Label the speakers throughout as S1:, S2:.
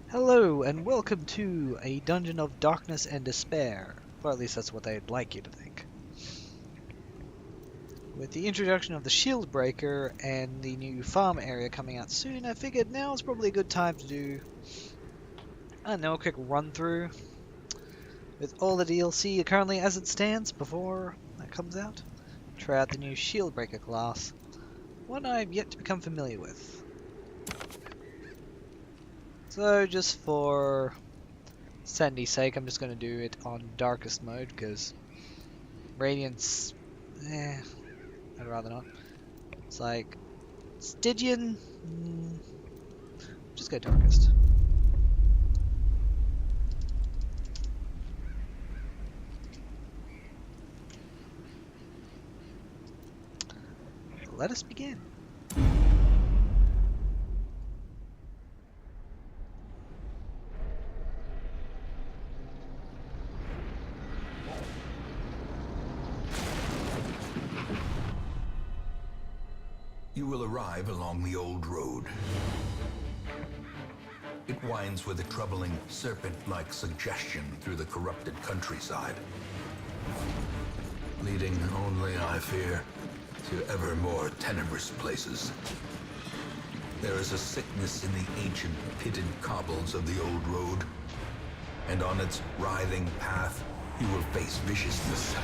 S1: Hello and welcome to a Dungeon of Darkness and Despair, or at least that's what they'd like you to think. With the introduction of the Shield Breaker and the new farm area coming out soon, I figured now is probably a good time to do, I don't know, a quick run through with all the DLC currently as it stands before that comes out. Try out the new Shield Breaker class, one I've yet to become familiar with. So just for sanity's sake, I'm just going to do it on darkest mode, because Radiance, I'd rather not. It's like, Stygian, just go darkest. Let us begin.
S2: You will arrive along the old road. It winds with a troubling, serpent-like suggestion through the corrupted countryside, leading only, I fear, to ever more tenebrous places. There is a sickness in the ancient pitted cobbles of the old road, and on its writhing path, you will face viciousness,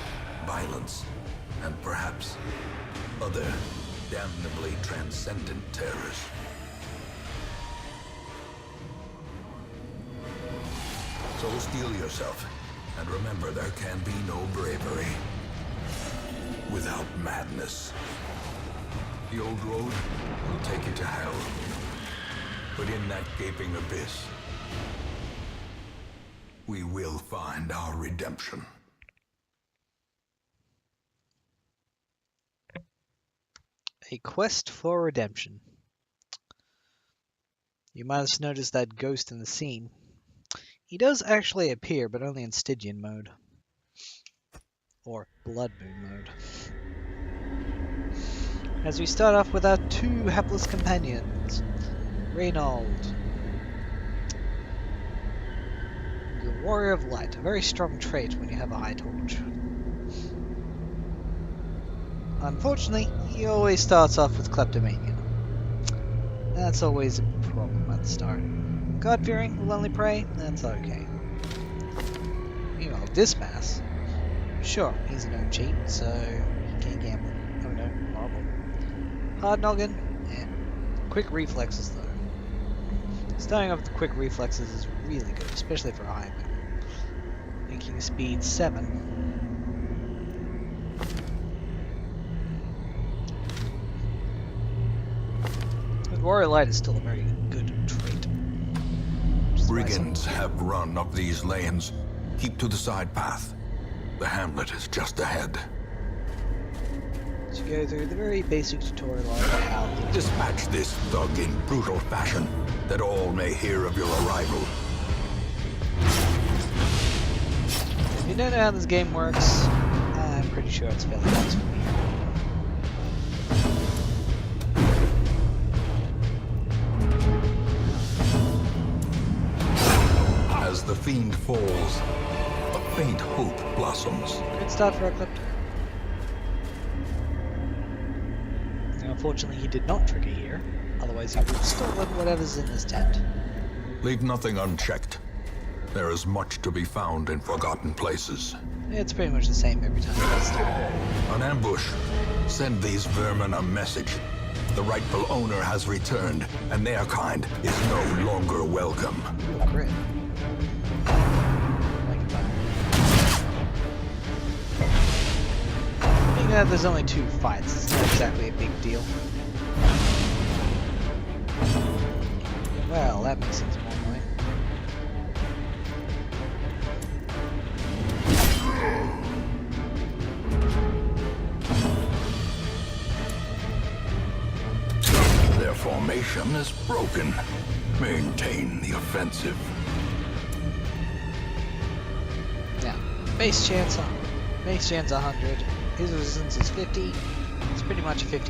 S2: violence, and perhaps other damnably transcendent terrors. So steel yourself, and remember there can be no bravery without madness. The old road will take you to hell, but in that gaping abyss, we will find our redemption.
S1: A quest for redemption. You might have noticed that ghost in the scene. He does actually appear, but only in Stygian mode. Or Bloodmoon mode. As we start off with our two hapless companions. Reynold, the Warrior of Light, a very strong trait when you have a high torch. Unfortunately, he always starts off with kleptomania. That's always a problem at the start. God-fearing, lonely prey, that's okay. Meanwhile, Dismas, sure, he's an OG, so he can't gamble. Oh no, horrible. Hard noggin, quick reflexes though. Starting off with quick reflexes is really good, especially for a high move. Thinking speed 7. Warrior Light is still a very good trait.
S2: Brigands have run up these lanes. Keep to the side path. The hamlet is just ahead.
S1: So go through the very basic tutorial on how to
S2: Dispatch this thug in brutal fashion, that all may hear of your arrival.
S1: If you don't know how this game works, I'm pretty sure it's fairly useful.
S2: As the fiend falls, a faint hope blossoms.
S1: Good start for a clip. Now, unfortunately, he did not trigger here. Otherwise, he would have stolen whatever's in this tent.
S2: Leave nothing unchecked. There is much to be found in forgotten places.
S1: It's pretty much the same every time.
S2: An ambush. Send these vermin a message. The rightful owner has returned, and their kind is no longer welcome.
S1: Ooh, great. There's only 2 fights, it's not exactly a big deal. Well, that makes sense more annoying.
S2: Their formation is broken. Maintain the offensive.
S1: Now, base chance 100. His resistance is 50. It's pretty much a 50-50.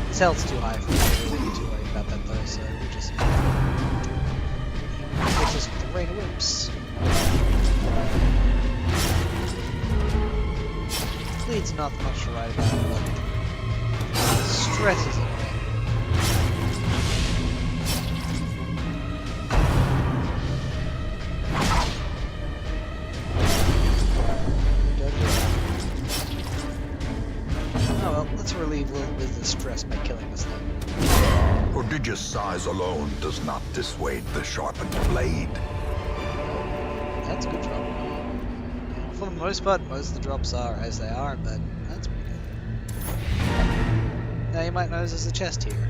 S1: His health's too high for me to really need to worry. about that though, so we'll just hit us with the rain of whips. Lead's not much to write about, but stresses it. Let's relieve a little bit of the stress by killing this thing.
S2: Prodigious size alone does not dissuade the sharpened blade.
S1: That's a good drop. Yeah, for the most part, most of the drops are as they are, but that's pretty good. Now you might notice there's a chest here.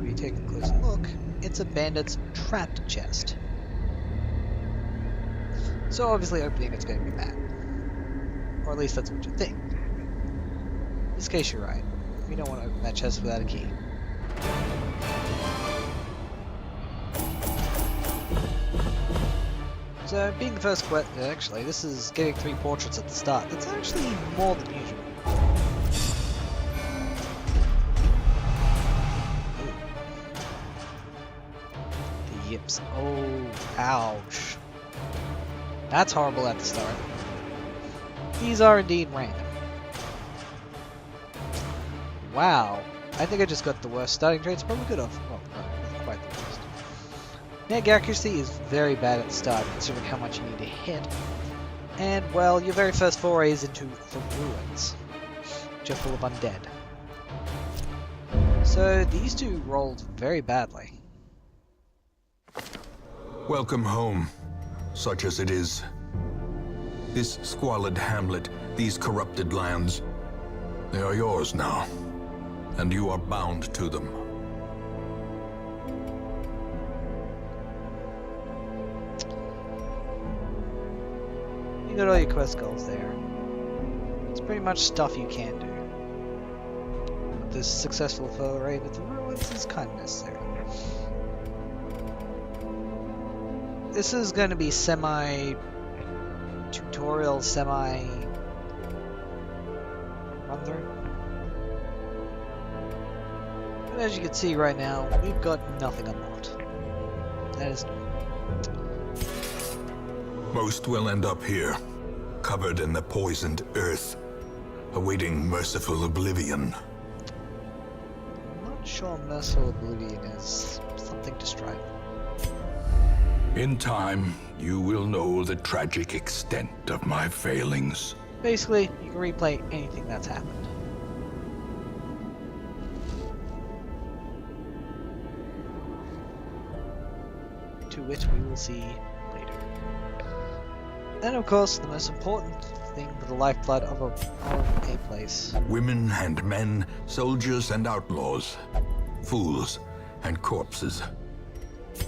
S1: If you take a closer look, it's a bandit's trapped chest. So obviously opening it's going to be bad. Or at least that's what you think. In this case, you're right. We don't want to open that chest without a key. So, being the first quest, actually, this is getting 3 portraits at the start. That's actually more than usual. Ooh. The yips. Oh, ouch. That's horrible at the start. These are indeed random. Wow. I think I just got the worst starting traits. Probably could have. Well, no, not quite the worst. Neg accuracy is very bad at the start, considering how much you need to hit. And, well, your very first foray is into the ruins, which are full of undead. So, these two rolled very badly.
S2: Welcome home, such as it is. This squalid hamlet, these corrupted lands, they are yours now, and you are bound to them.
S1: You got all your quest goals there. It's pretty much stuff you can do. But this successful foray with the ruins is kind of necessary. This is going to be semi-tutorial, semi-run-through. But as you can see right now, we've got nothing unlocked. That is...
S2: Most will end up here, covered in the poisoned earth, awaiting merciful oblivion.
S1: I'm not sure merciful oblivion is something to strive for.
S2: In time, you will know the tragic extent of my failings.
S1: Basically, you can replay anything that's happened. To which we will see later. And of course, the most important thing for the lifeblood of a place.
S2: Women and men, soldiers and outlaws, fools and corpses.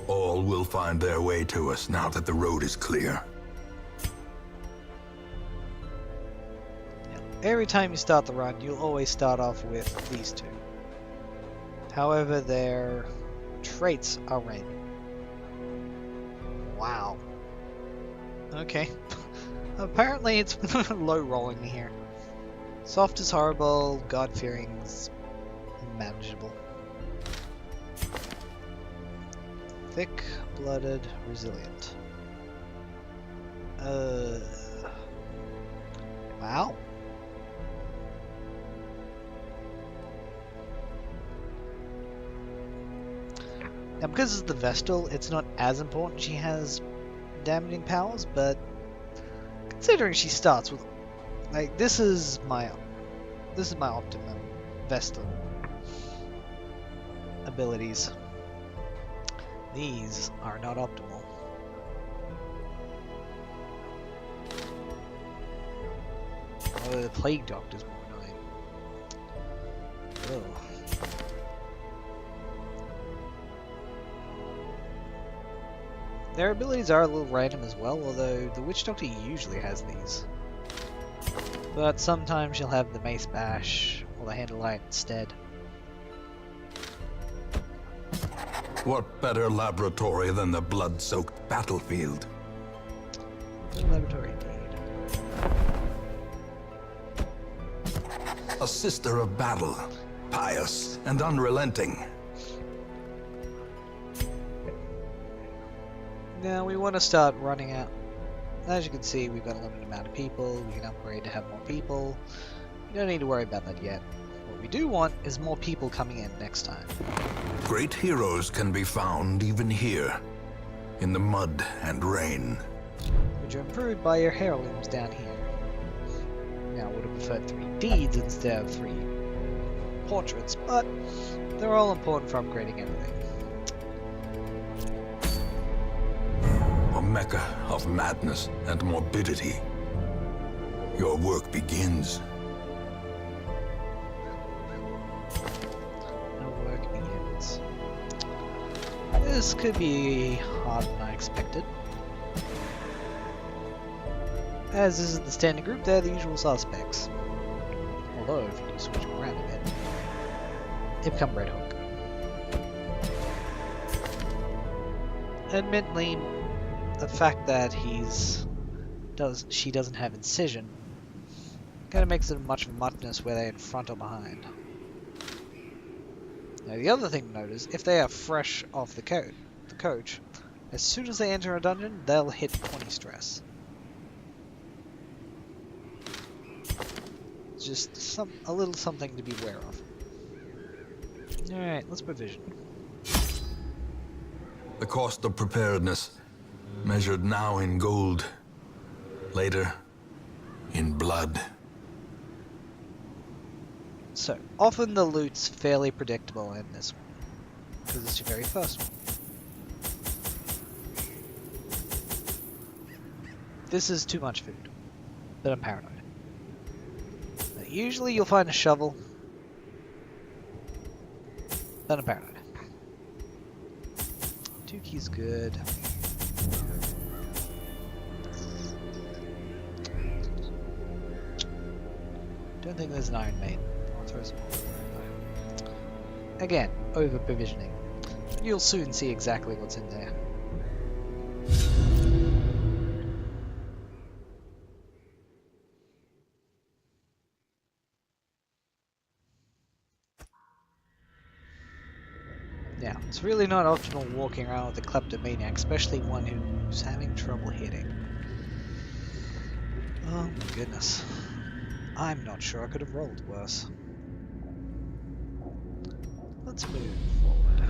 S2: All will find their way to us now that the road is clear.
S1: Every time you start the run, you'll always start off with these two. However, their traits are random. Wow. Okay. Apparently it's low rolling here. Soft is horrible, God-fearing's manageable. Thick-blooded, resilient. Wow. Now, because it's the Vestal, it's not as important she has damaging powers, but considering she starts with, like, this is my optimum Vestal abilities. These are not optimal. Oh, the Plague Doctor's more annoying. Ugh. Their abilities are a little random as well, although the Witch Doctor usually has these. But sometimes she'll have the Mace Bash or the Hand of Light instead.
S2: What better laboratory than the blood-soaked battlefield?
S1: Laboratory indeed.
S2: A sister of battle, pious and unrelenting.
S1: Now we want to start running out. As you can see, we've got a limited amount of people. We can upgrade to have more people. You don't need to worry about that yet. What we do want is more people coming in next time.
S2: Great heroes can be found even here, in the mud and rain.
S1: Which are improved by your heirlooms down here. Now, I would have preferred 3 deeds instead of 3 portraits, but they're all important for upgrading everything.
S2: A mecca of madness and morbidity. Your work begins.
S1: No work begins. This could be harder than I expected. As this is the standing group, they're the usual suspects. Although, if you do switch them around a bit, they become Red Hook. Admittedly, the fact that she doesn't have incision kind of makes it much of a muchness whether they're in front or behind. Now, the other thing to note is if they are fresh off the coach, as soon as they enter a dungeon, they'll hit 20 stress. Just a little something to be aware of. Alright, let's provision.
S2: The cost of preparedness, measured now in gold, later in blood.
S1: So, often the loot's fairly predictable in this one, because it's your very first one. This is too much food, but I'm paranoid. Now, usually you'll find a shovel, but I'm paranoid. 2 keys good. Don't think there's an Iron Maiden. I'll throw some more. Again, over provisioning. You'll soon see exactly what's in there. Now, it's really not optimal walking around with a kleptomaniac, especially one who's having trouble hitting. Oh my goodness. I'm not sure I could have rolled worse. Let's move forward.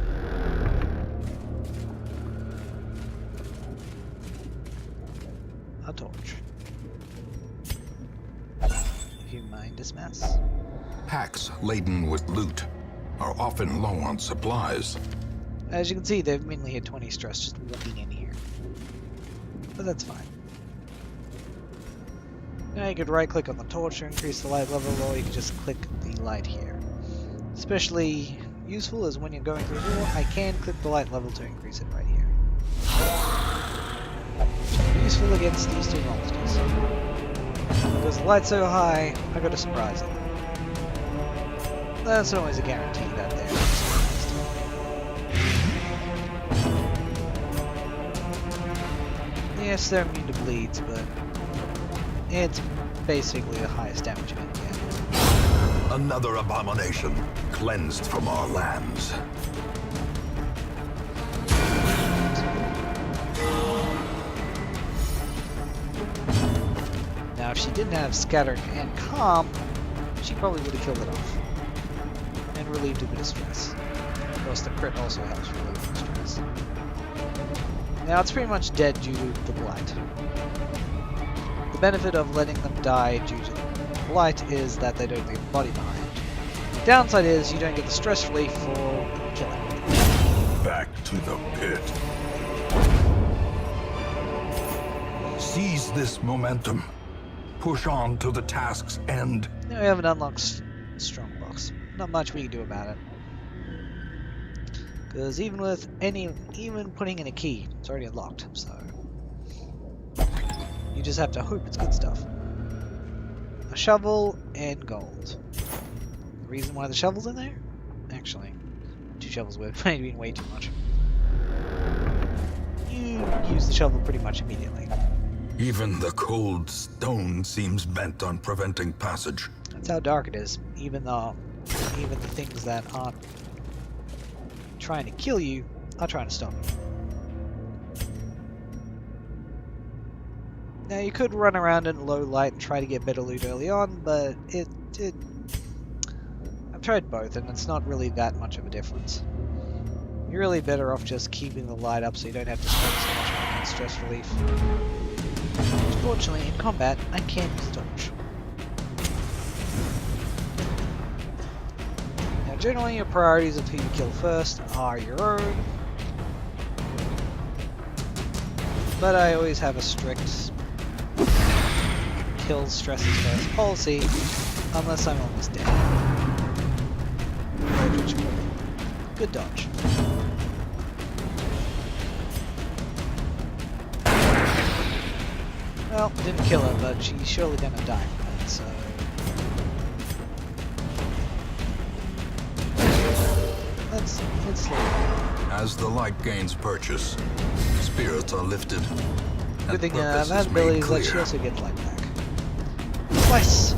S1: A torch. If you mind this mess.
S2: Packs laden with loot are often low on supplies.
S1: As you can see, they've mainly hit 20 stress just walking in here. But that's fine. Now you could right click on the torch to increase the light level, or you can just click the light here. Especially useful is when you're going through a door, I can click the light level to increase it right here. Useful against these 2 monsters. Because the light's so high, I got a surprise them. That's always a guarantee that they're surprised. Yes, they're immune to bleeds, but it's basically the highest damage you can get.
S2: Another abomination cleansed from our lands.
S1: Now, if she didn't have Scatter and Calm, she probably would have killed it off. And relieved a bit of stress. Of course, the crit also helps relieve stress. Now, it's pretty much dead due to the blight. The benefit of letting them die due to the blight is that they don't leave the body behind. The downside is you don't get the stress relief for killing.
S2: Back to the pit. Seize this momentum. Push on to the task's end.
S1: Now we have an unlocked strongbox. Not much we can do about it. Because even putting in a key, it's already unlocked, so you just have to hope it's good stuff. A shovel and gold. The reason why the shovel's in there? Actually, 2 shovels would have been way too much. You use the shovel pretty much immediately.
S2: Even the cold stone seems bent on preventing passage.
S1: That's how dark it is. Even even the things that aren't trying to kill you are trying to stop you. Now you could run around in low light and try to get better loot early on, but I've tried both and it's not really that much of a difference. You're really better off just keeping the light up so you don't have to spend so much money on stress relief. Fortunately, in combat, I can use dodge. Now generally your priorities of who you kill first are your own, but I always have a strict kill stresses first policy, unless I'm almost dead. Good dodge. Well, didn't kill her, but she's surely gonna die from it, so... Let's slow down.
S2: As the light gains purchase, spirits are lifted.
S1: Good thing that ability is that she also gets light back. Slice!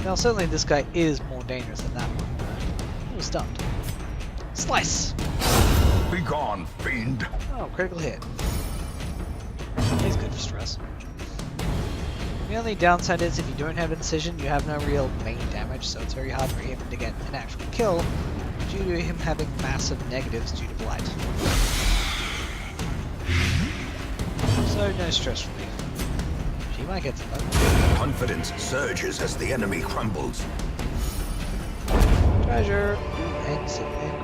S1: Now certainly this guy is more dangerous than that one. He was stunned. Slice!
S2: Be gone, fiend!
S1: Oh, critical hit. He's good for stress. The only downside is if you don't have incision, you have no real main damage, so it's very hard for him to get an actual kill due to him having massive negatives due to blight. So no stress relief. She might get some luck.
S2: Confidence surges as the enemy crumbles.
S1: Treasure and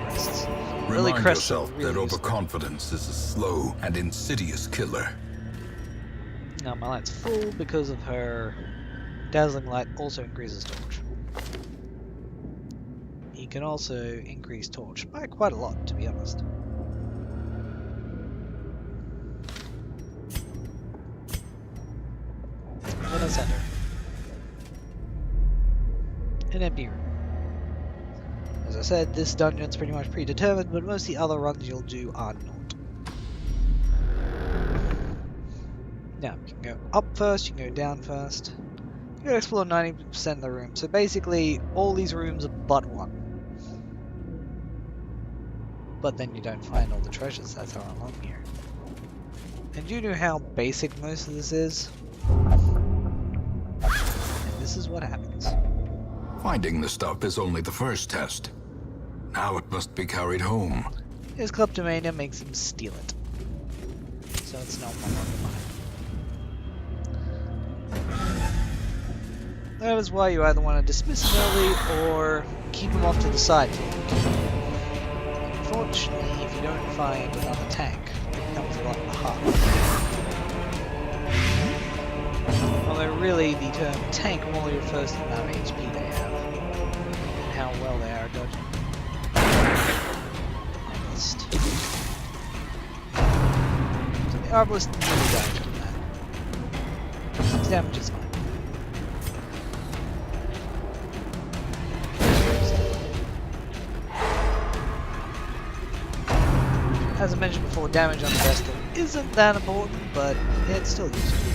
S1: crests. Really
S2: Remind
S1: crests are
S2: yourself
S1: really
S2: that
S1: useful.
S2: overconfidence is a slow and insidious killer.
S1: Now my light's full because of her dazzling light also increases torch. You can also increase torch by quite a lot, to be honest. What is center? An empty room. As I said, this dungeon's pretty much predetermined, but most of the other runs you'll do are not. Now, you can go up first, you can go down first. You can explore 90% of the room, so basically all these rooms are but one. But then you don't find all the treasures, that's how I'm along here. And due to how basic most of this is, this is what happens.
S2: Finding the stuff is only the first test. Now it must be carried home.
S1: His kleptomania makes him steal it. So it's not one of mine. That is why you either want to dismiss him early or keep him off to the side. Unfortunately, if you don't find another tank, it becomes a lot harder. Although really the term tank only refers to the amount of HP they have and how well they are dodging. Arbalist. So the Arbalist nearly died from that. 6 damage is fine. As I mentioned before, damage on the Vestal isn't that important, but it's still useful.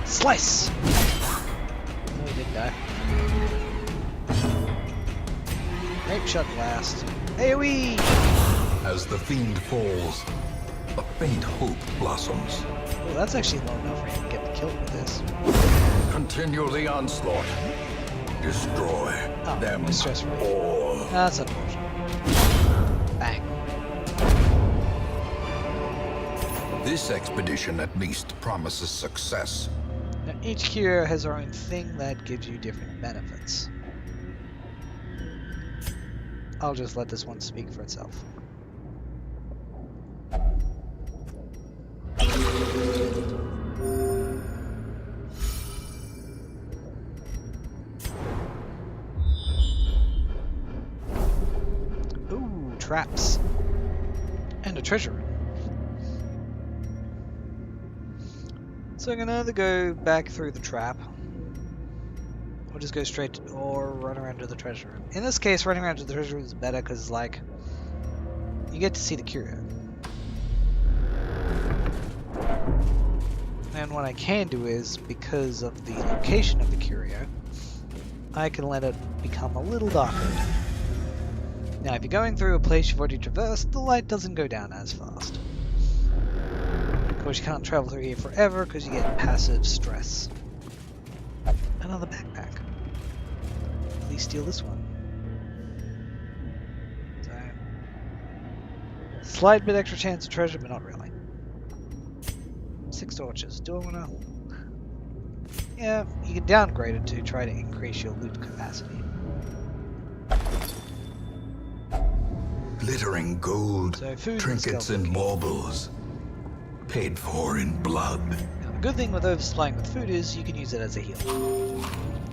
S1: Slice! No, he didn't die. Rape shot blast. AoE!
S2: As the fiend falls, a faint hope blossoms.
S1: Oh, that's actually low enough for him to get the kill with this.
S2: Continue the onslaught. Destroy them
S1: stress relief.
S2: all.
S1: That's unfortunate. Bang.
S2: This expedition at least promises success.
S1: Now, each cure has her own thing that gives you different benefits. I'll just let this one speak for itself. Ooh, traps. And a treasure room. So I'm gonna either go back through the trap, or just go straight to, or run around to the treasure room. In this case, running around to the treasure room is better because, like, you get to see the curio. And what I can do is, because of the location of the curio, I can let it become a little darker. Now, if you're going through a place you've already traversed, the light doesn't go down as fast. Of course, you can't travel through here forever because you get passive stress. Another backpack. At least steal this one. So, slight bit extra chance of treasure, but not really. 6 torches. Do I want to? Yeah, you can downgrade it to try to increase your loot capacity.
S2: Glittering gold,
S1: So food
S2: trinkets and baubles, paid for in blood.
S1: Now, the good thing with oversupplying with food is you can use it as a heal.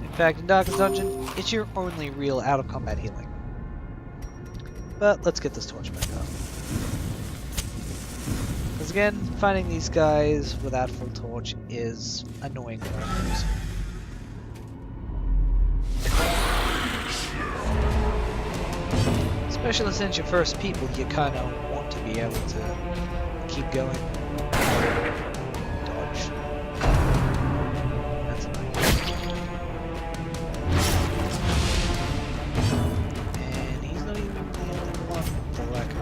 S1: In fact, in Darkest Dungeon, it's your only real out-of-combat healing. But let's get this torch back up. Because again, finding these guys without full torch is annoying for others. Especially since you're first people, you kind of want to be able to keep going. Dodge. That's nice. And he's not even the only one for lack of.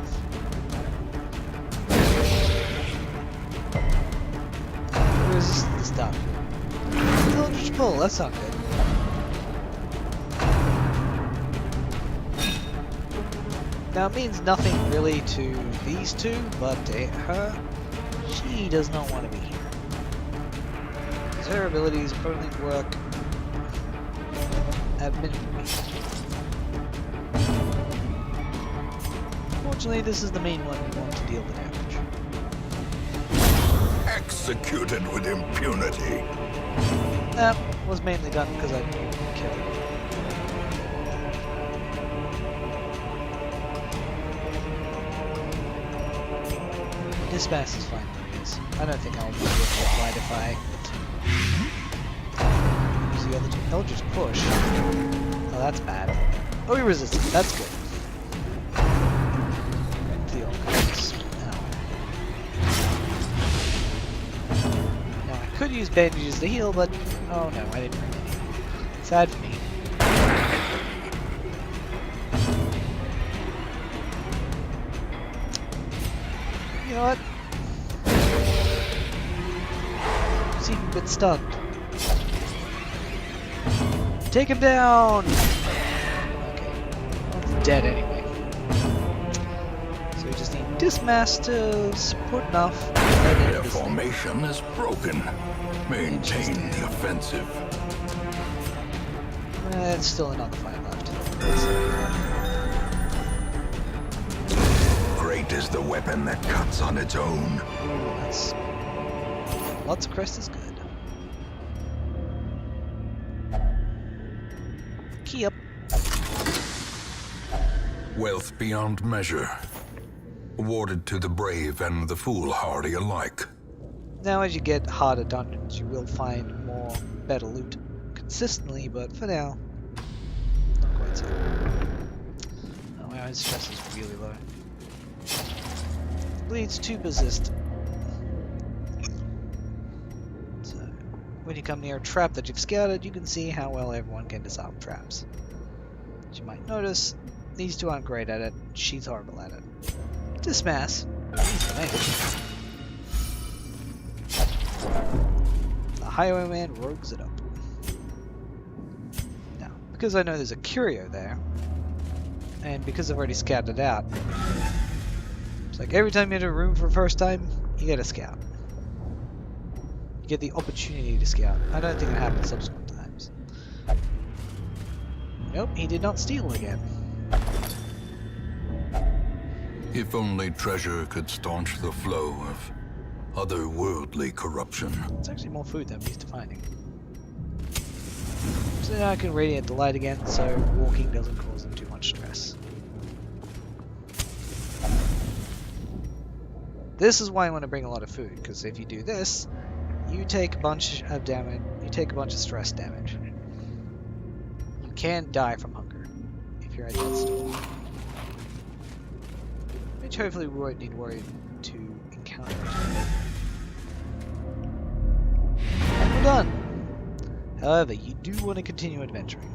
S1: Where's this stuff? Eldritch Pull, that's not good. Now, it means nothing really to these two, but to her, she does not want to be here. Because her abilities only work at minimum speed. Fortunately, this is the main one we want to deal the damage.
S2: Executed with impunity.
S1: That was mainly done because I killed her. This mass is fine though, because I don't think I'll be able to fight if I use the other two. Eldritch Push. Oh, that's bad. Oh, he resisted. That's good. Right to the old guys. Now, I could use bandages to heal, but oh no, I didn't bring any. Sad for me. You know what? Seem a bit stunned. Take him down! Okay. Well, it's dead anyway. So we just need Dismass to support enough.
S2: Their formation is broken. Maintain the offensive.
S1: It's still another fight left.
S2: Great is the weapon that cuts on its own.
S1: That's... Lots of crest is good. Key up.
S2: Wealth beyond measure. Awarded to the brave and the foolhardy alike.
S1: Now as you get harder dungeons, you will find more better loot consistently, but for now, not quite so. Oh, my own stress is really low. Leads to persist. So, when you come near a trap that you've scouted, you can see how well everyone can disarm traps. As you might notice, these two aren't great at it, she's horrible at it. Dismass, he's the man. The Highwayman rogues it up. Now, because I know there's a curio there, and because I've already scouted it out, it's like every time you enter a room for the first time, you get a scout. You get the opportunity to scout. I don't think it happens subsequent times. Nope, he did not steal again.
S2: If only treasure could staunch the flow of otherworldly corruption.
S1: It's actually more food than I'm used to finding. So now I can radiate the light again, so walking doesn't cause them too much stress. This is why I want to bring a lot of food, because if you do this, you take a bunch of damage, you take a bunch of stress damage. You can die from hunger if you're at death's door. Which hopefully we won't need to worry to encounter it. done. However, you do want to continue adventuring.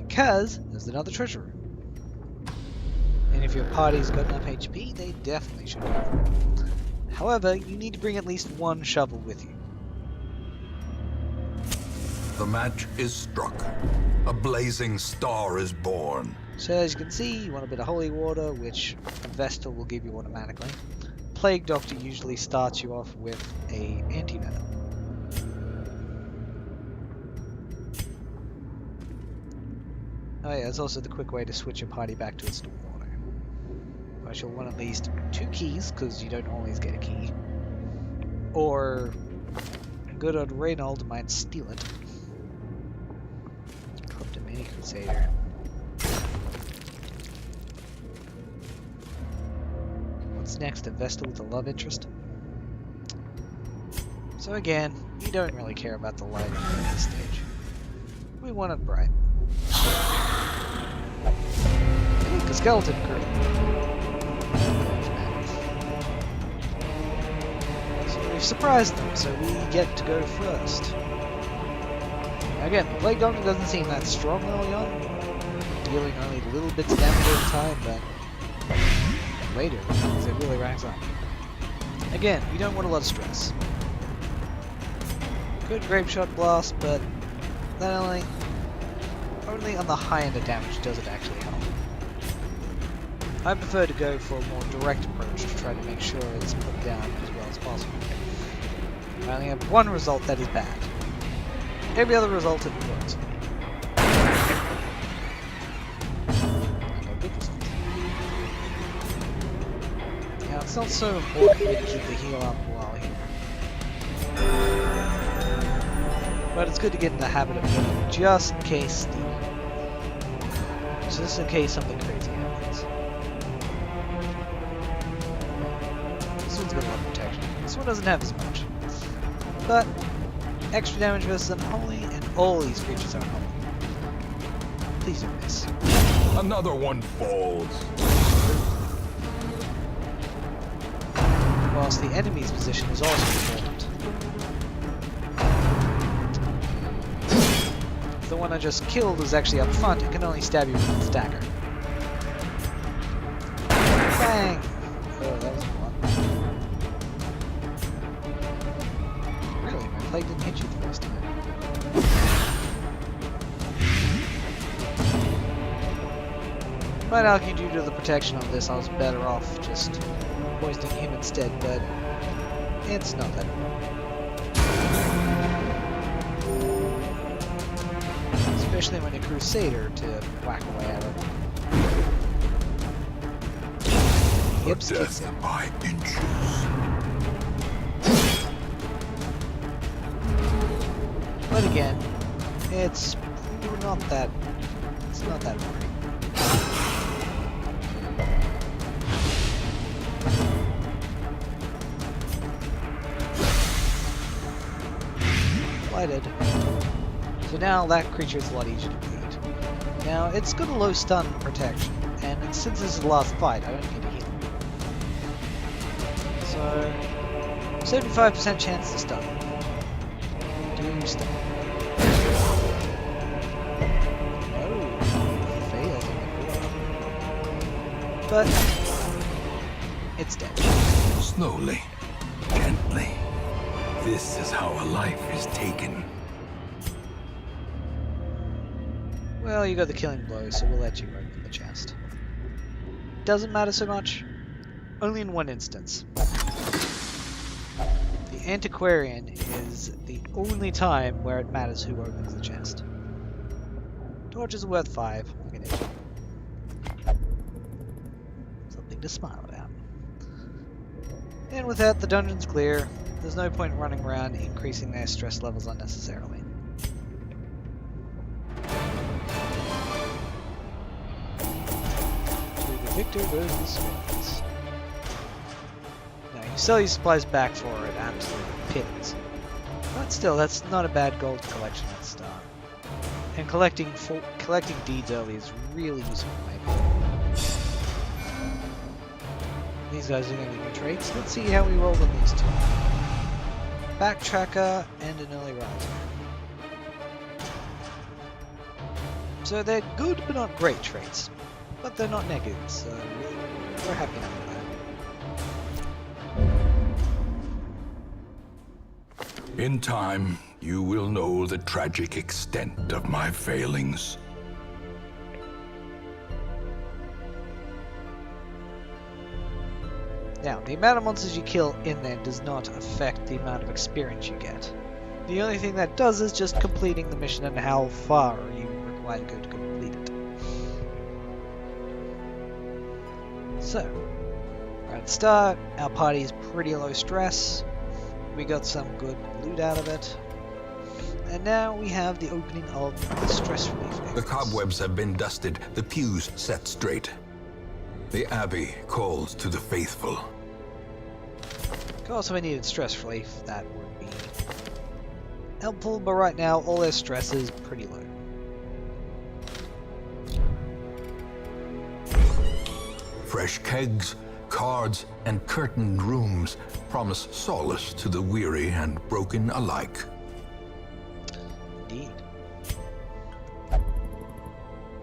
S1: Because there's another treasure room. And if your party's got enough HP, they definitely should go for it. However, you need to bring at least one shovel with you.
S2: The match is struck. A blazing star is born.
S1: So as you can see, you want a bit of holy water, which Vestal will give you automatically. Plague Doctor usually starts you off with a antivenom. Oh yeah, it's also the quick way to switch your party back to its normal order. But you'll want at least 2 keys, because you don't always get a key. Or good old Reynold might steal it. Mini Crusader. What's next? A Vestal with a love interest? So again, we don't really care about the lighting at this stage. We want it bright. Hey, a skeleton crew. So we've surprised them, so we get to go first. Again, the Plague Doctor doesn't seem that strong early on, dealing only little bits of damage at a time, but later, as it really ranks up. Again, you don't want a lot of stress. Good Grape Shot Blast, but that only on the high end of damage does it actually help. I prefer to go for a more direct approach to try to make sure it's put down as well as possible. I only have one result that is bad. Every other result it works. Now it's not so important for me to keep the heal up while here. But it's good to get in the habit of healing just in case just in case something crazy happens. This one's got a lot of protection. This one doesn't have as much. But extra damage versus unholy, and all these creatures are unholy. Please don't miss.
S2: Another one falls.
S1: Whilst the enemy's position is also important. If the one I just killed is actually up front, it can only stab you with its dagger. Bang! Oh, that was fun. Really, my plague didn't hit you the first time. Might argue due to the protection on this, I was better off just poisoning him instead, but it's not that important. Especially when a Crusader to whack away at him. Yep,
S2: Death by inches.
S1: But again, it's not that worrying. Lighted. So now that creature is a lot easier to beat. Now it's got a low stun protection, and since this is the last fight, I don't need to heal. So 75% chance to stun. Do stun. Oh, failed. But it's dead.
S2: Slowly, gently. This is how a life is taken.
S1: Well, you got the killing blow, so we'll let you open the chest. Doesn't matter so much. Only in one instance. The Antiquarian is the only time where it matters who opens the chest. Torches are worth 5. Look at it. Something to smile about. And with that, the dungeon's clear. There's no point running around increasing their stress levels unnecessarily. To the victor goes the spoils. Now, you sell your supplies back for it, absolute pittance. But still, that's not a bad gold collection at the start. And collecting deeds early is really useful, maybe. These guys are going to get new traits. Let's see how we roll on these two. Backtracker and an early riser. So they're good but not great traits. But they're not negative, so we're happy with that.
S2: In time, you will know the tragic extent of my failings.
S1: Now, the amount of monsters you kill in there does not affect the amount of experience you get. The only thing that does is just completing the mission and how far you require to go to complete it. So, right at the start, our party is pretty low stress. We got some good loot out of it. And now we have the opening of the stress relief areas.
S2: The cobwebs have been dusted, the pews set straight. The Abbey calls to the faithful.
S1: Of course, if I needed stress relief, that would be helpful, but right now all their stress is pretty low.
S2: Fresh kegs, cards, and curtained rooms promise solace to the weary and broken alike.
S1: Indeed.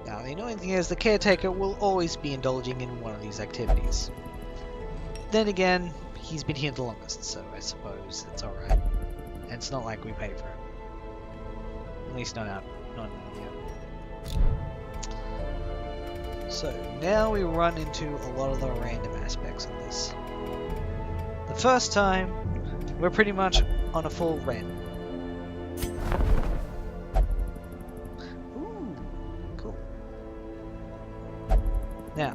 S1: Now, the annoying thing is the caretaker will always be indulging in one of these activities. Then again, he's been here the longest, so I suppose it's alright. And it's not like we pay for it. At least not in India. So, now we run into a lot of the random aspects of this. The first time, we're pretty much on a full run. Ooh, cool. Now,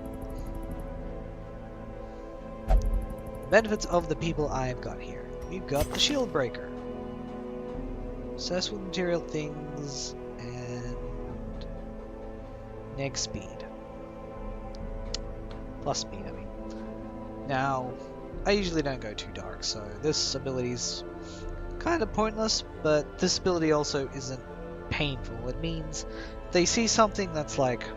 S1: benefits of the people I've got here. We've got the shield breaker. Obsessed with material things and neg speed. Plus speed, I mean. Now, I usually don't go too dark, so this ability's kind of pointless, but this ability also isn't painful. It means they see something that's like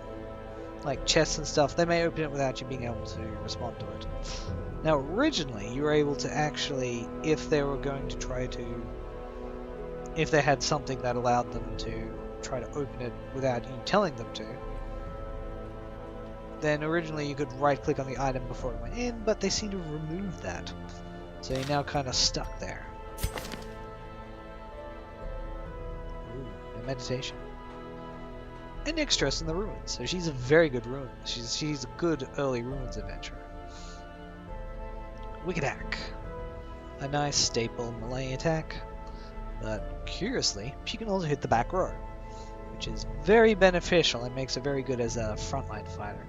S1: chests and stuff, they may open it without you being able to respond to it. Now, originally, you were able to actually, if they were going to try to, if they had something that allowed them to try to open it without you telling them to, then originally you could right-click on the item before it went in, but they seem to remove that. So you're now kind of stuck there. Ooh, no meditation. And Nick stress in the ruins, so she's a very good ruin. She's a good early ruins adventurer. Wicked Hack. A nice staple melee attack, but curiously, she can also hit the back row, which is very beneficial and makes her very good as a frontline fighter.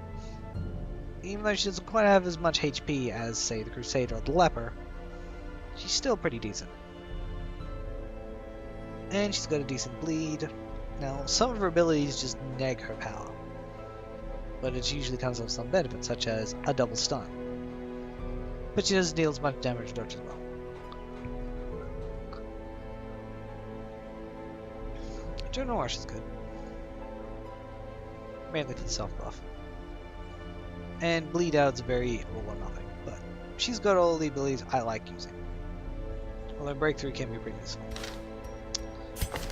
S1: Even though she doesn't quite have as much HP as, say, the Crusader or the Leper, she's still pretty decent. And she's got a decent bleed. Now, some of her abilities just neg her power, but it usually comes with some benefits, such as a double stun. But she doesn't deal as much damage to dodge as well. Joan Wash is good. Mainly for the self buff. And bleed out's very all or nothing, but she's got all the abilities I like using. Although breakthrough can be pretty useful.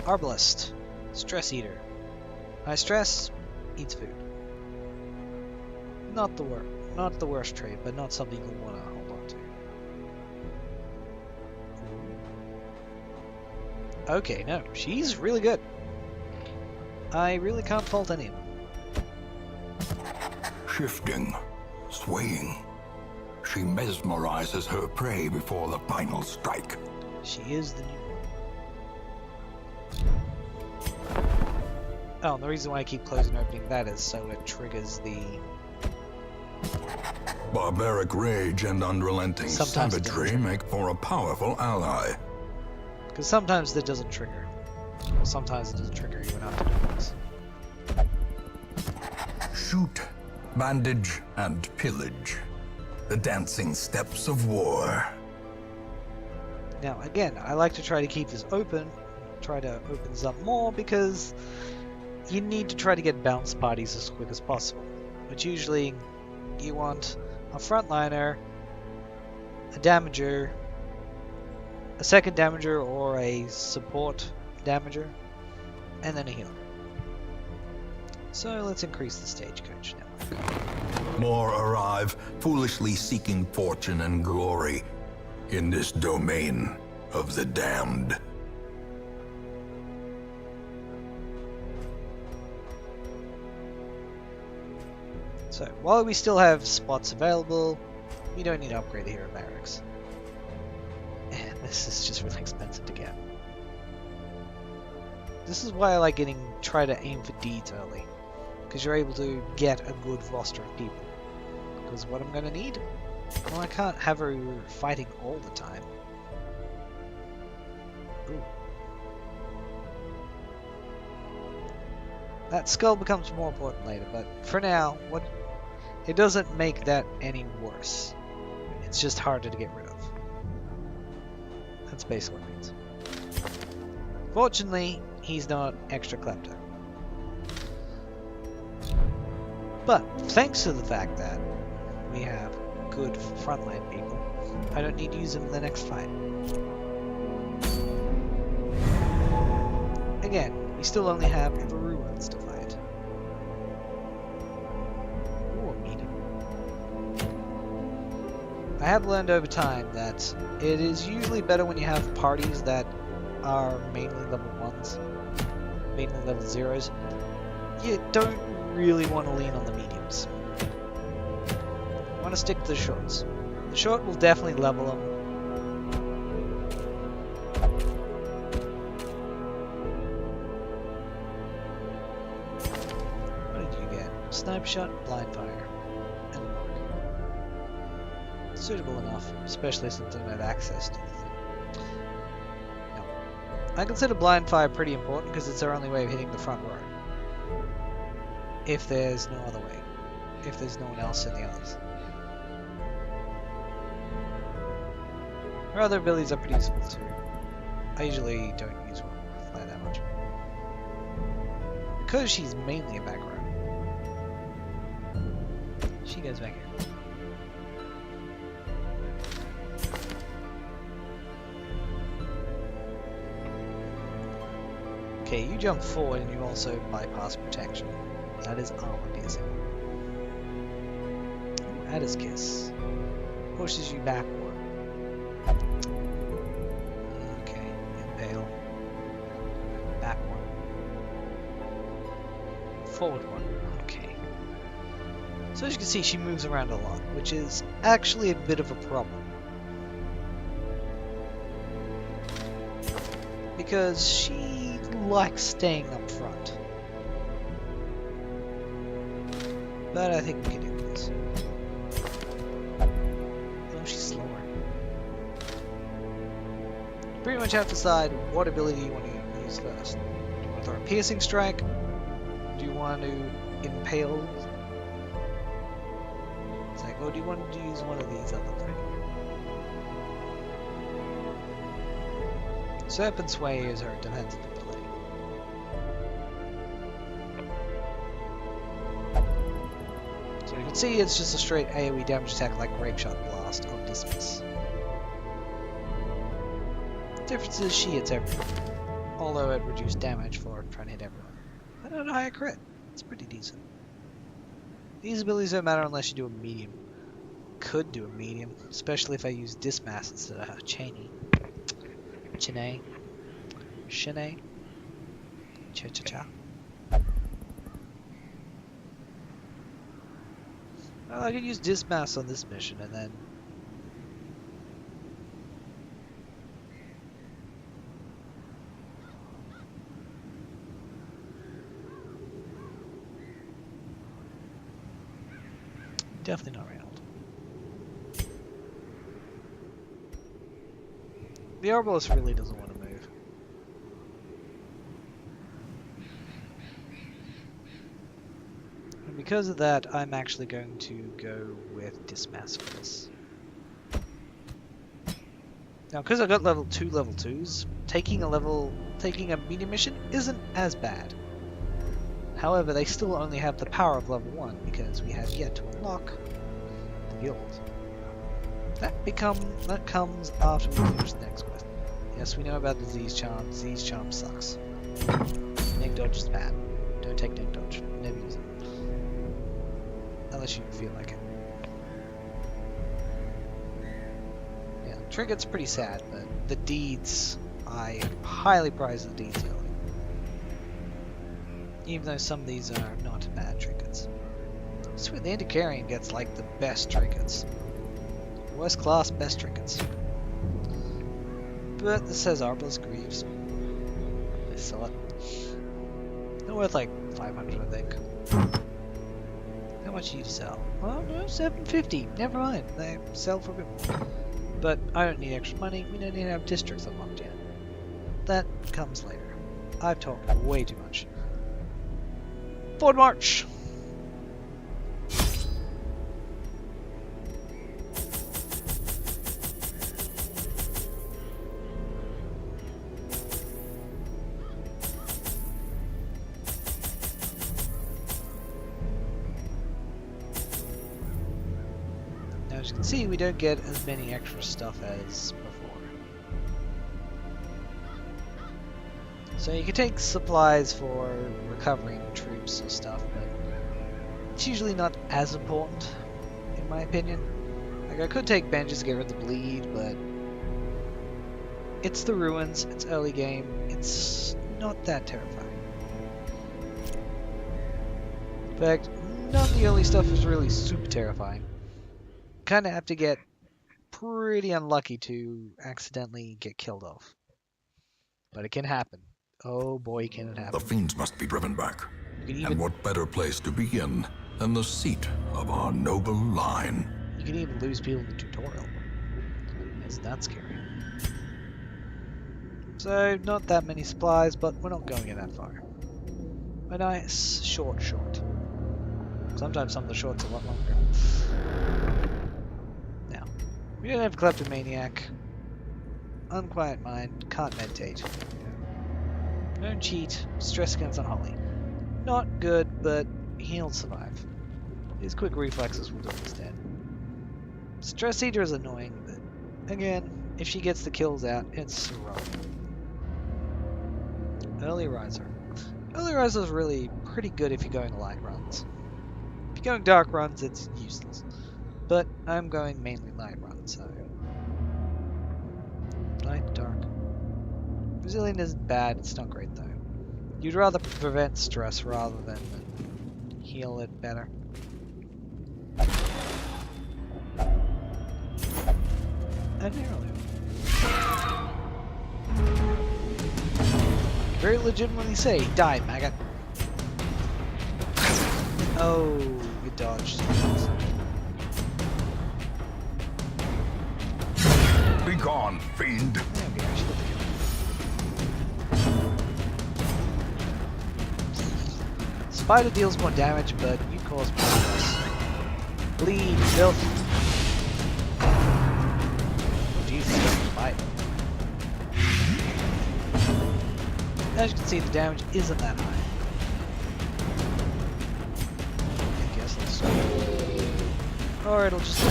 S1: Arbalist. Stress eater. High stress, eats food. Not the worst trait, but not something you want to hold on to. Okay, no, she's really good. I really can't fault any of them.
S2: Shifting, swaying. She mesmerizes her prey before the final strike.
S1: She is the new one. Oh, and the reason why I keep closing and opening that is so it triggers the...
S2: Barbaric rage and unrelenting savagery make for a powerful ally.
S1: Because sometimes it doesn't trigger. Sometimes it doesn't trigger even after doing this.
S2: Shoot, bandage, and pillage. The dancing steps of war.
S1: Now, again, I like to try to keep this open, try to open this up more, because you need to try to get balanced parties as quick as possible. But usually, you want a frontliner a damager, a second damager or a support damager, and then a healer. So let's increase the stagecoach network.
S2: More arrive, foolishly seeking fortune and glory in this domain of the damned.
S1: So, while we still have spots available, we don't need to upgrade the hero barracks. And this is just really expensive to get. This is why I like try to aim for deeds early. Because you're able to get a good roster of people. Because what I'm going to need? Well, I can't have her fighting all the time. Ooh. That skull becomes more important later, but for now, it doesn't make that any worse. It's just harder to get rid of. That's basically what it means. Fortunately, he's not extra klepto. But thanks to the fact that we have good frontline people, I don't need to use them in the next fight. Again, we still only have 3 ones to fight. Ooh, a medium. I have learned over time that it is usually better when you have parties that are mainly level 1s, mainly level 0s. You don't really want to lean on the mediums. You want to stick to the shorts. The short will definitely level them. What did you get? Sniper shot, blind fire, and mark. Suitable enough, especially since I don't have access to the thing. No. I consider blind fire pretty important because it's our only way of hitting the front row. If there's no other way. If there's no one else in the others. Her other abilities are pretty useful too. I usually don't use one that much. Because she's mainly a back row. She goes back here. Okay, you jump forward and you also bypass protection. That is armor piercing. Adder's Kiss. Pushes you backward. Okay, impale. Back one. Forward one. Okay. So as you can see, she moves around a lot, which is actually a bit of a problem. Because she likes staying up front. But I think we can do this. Oh, she's slower. You pretty much have to decide what ability you want to use first. Do you want to throw a piercing strike? Do you want to impale? It's like, oh, do you want to use one of these other things? Serpent Sway is her defensive ability. So you can see it's just a straight AoE damage attack like Grape Shot Blast or Dismiss. The difference is she hits everyone, although it reduced damage for trying to hit everyone. But at a higher crit, it's pretty decent. These abilities don't matter unless you do a medium. Could do a medium, especially if I use Dismass instead of Cheney. Cheney. Cheney. Cha-cha-cha. Well, I can use Dismass on this mission and then... Definitely not Reynold. The Arbalist really doesn't want to move. And because of that, I'm actually going to go with Dismass for this. Now, because I got level 2s, taking a medium mission isn't as bad. However, they still only have the power of level 1 because we have yet to unlock the guild. That comes after we finish the next quest. Yes, we know about the disease charm. Disease charm sucks. Neck dodge is bad. Don't take neck dodge. Never use it. Unless you feel like it. Yeah, trinket's pretty sad, but the deeds, I highly prize the deeds early. Even though some of these are not bad trinkets. Sweet, the Antiquarian gets like the best trinkets. Worst class, best trinkets. But this says Arbalest Greaves. They sell it. They're worth like 500, I think. How much do you sell? Well, no, 750. Never mind. They sell for a bit more. But I don't need extra money. We don't need to have districts unlocked yet. That comes later. I've talked way too much. Forward march! As you can see, we don't get as many extra stuff as before. So you can take supplies for recovering troops and stuff, but it's usually not as important, in my opinion. Like, I could take bandages to get rid of the bleed, but it's the ruins, it's early game, it's not that terrifying. In fact, none of the early stuff is really super terrifying. Kind of have to get pretty unlucky to accidentally get killed off. But it can happen. Oh boy, can it happen.
S2: The fiends must be driven back.
S1: You can
S2: And what better place to begin than the seat of our noble line?
S1: You can even lose people in the tutorial. Isn't that scary? So, not that many supplies, but we're not going in that far. A nice short. Sometimes some of the shorts are a lot longer. Now, we don't have Kleptomaniac. Unquiet Mind, can't meditate. Don't cheat, stress against Unholy. Not good, but he'll survive. His quick reflexes will do instead. Stress Eater is annoying, but again, if she gets the kills out, it's heroic. Early Riser. Early Riser is really pretty good if you're going light runs. If you're going dark runs, it's useless. But I'm going mainly light runs, so... Light, dark. Resilient isn't bad, it's not great though. You'd rather prevent stress rather than heal it better. And nearly. Very legitimately say, die, maggot. Oh, it dodged.
S2: Be gone, fiend!
S1: Yeah, we actually got the kill. Spider deals more damage, but you cause more stress. Bleed, filth. Oh, Jesus, fight. As you can see, the damage isn't that high. I guess let's... Or it'll just...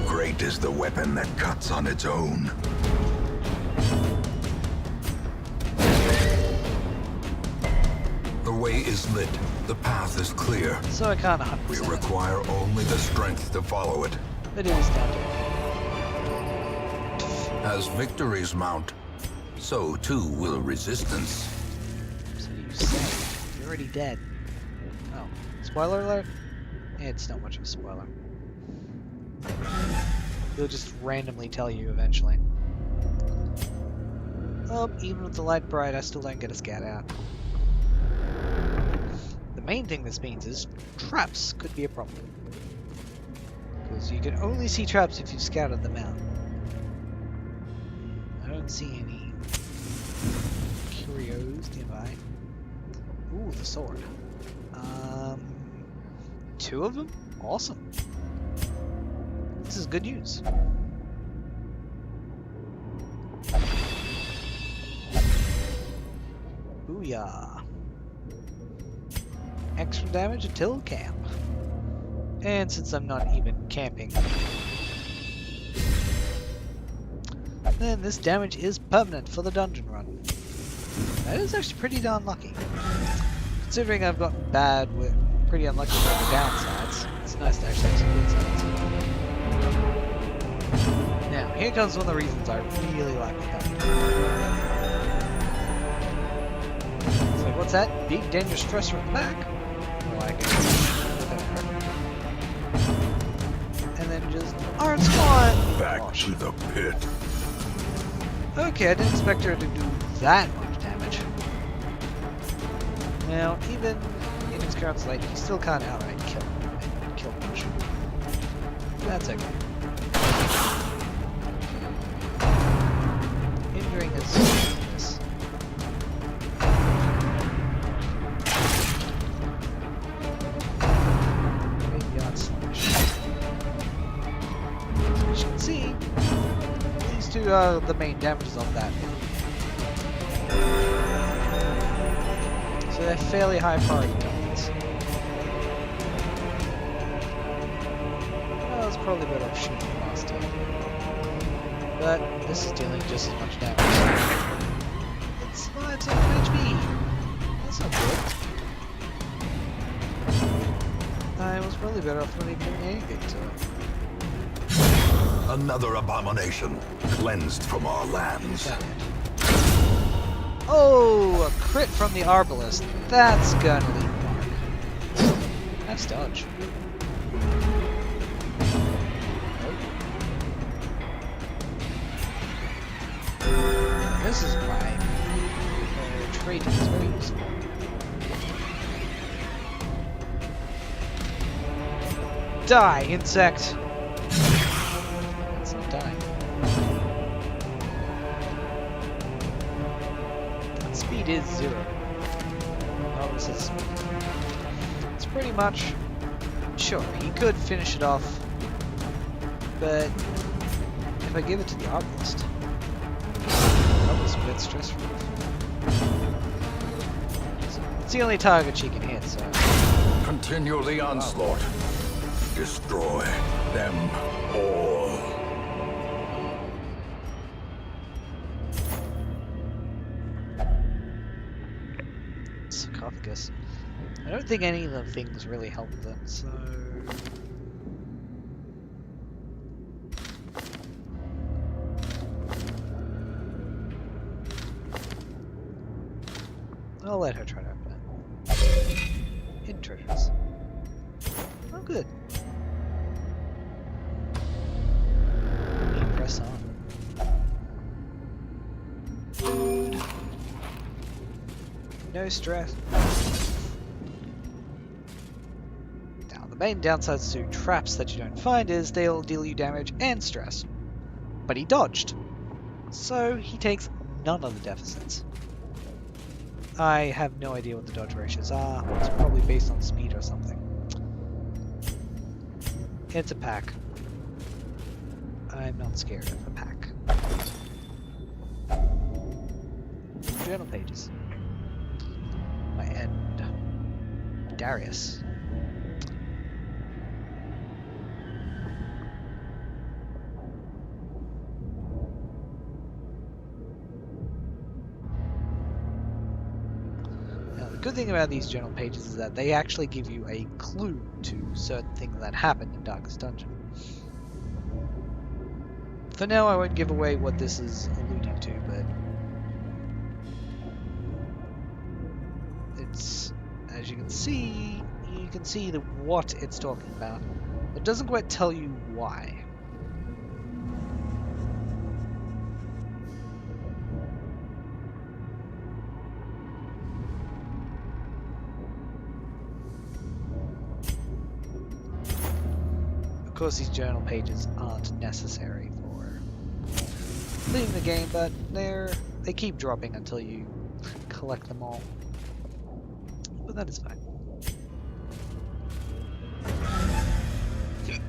S2: Great is the weapon that cuts on its own. The way is lit. The path is clear.
S1: So I can't 100%.
S2: We require only the strength to follow it.
S1: It is down to
S2: As victories mount, so too will resistance.
S1: So you say. You're already dead. Oh. Spoiler alert? It's not much of a spoiler. He'll just randomly tell you eventually. Oh, even with the light bright, I still don't get a scat out. The main thing this means is traps could be a problem. Because you can only see traps if you've scouted them out. I don't see any curios nearby. Ooh, the sword. 2 of them? Awesome. This is good news. Booyah. Extra damage until camp. And since I'm not even camping, then this damage is permanent for the dungeon run. That is actually pretty darn lucky. Considering I've gotten bad with pretty unlucky with the downsides, it's nice to actually have some good sides. Now, here comes one of the reasons I really like the dungeon. It's like, what's that? Big dangerous stress from the back? Well, I guess. And then just Iron Squad!
S3: Back to the pit.
S1: Okay, I didn't expect her to do that much damage. Now, even in his current state, he still can't outright kill much. That's okay. Injuring his weakness. Graveyard Slash. As you can see, these two are the main damages of that. So they're fairly high priority targets. I was probably better off shooting last time. But this is dealing just as much damage. It's 7 HP! That's not good. I was probably better off not even doing anything to it.
S3: Another abomination, cleansed from our lands.
S1: Oh, a crit from the Arbalist. That's gonna leave a mark. Nice dodge. This is why trading is very useful. Die, insect! It's not dying. Speed is 0. Oh, this is speed. It's pretty much... Sure, he could finish it off, but if I give it to the Arbalist, Arbalist will get stress relief. It's the only target she can hit, so...
S3: Continue the onslaught. Destroy them all.
S1: Sarcophagus. I don't think any of the things really help them, so... I'll let her try to open it. Hidden treasures. Oh, good. Press on. Food. No stress. Now, the main downsides to traps that you don't find is they'll deal you damage and stress. But he dodged. So he takes none of the deficits. I have no idea what the dodge ratios are. It's probably based on speed or something. It's a pack. I'm not scared of a pack. Journal pages. My end. Darius. The good thing about these journal pages is that they actually give you a clue to certain things that happen in Darkest Dungeon. For now, I won't give away what this is alluding to, but it's, as you can see the what it's talking about. It doesn't quite tell you why. Of course, these journal pages aren't necessary for completing the game, but they keep dropping until you collect them all. But that is fine. It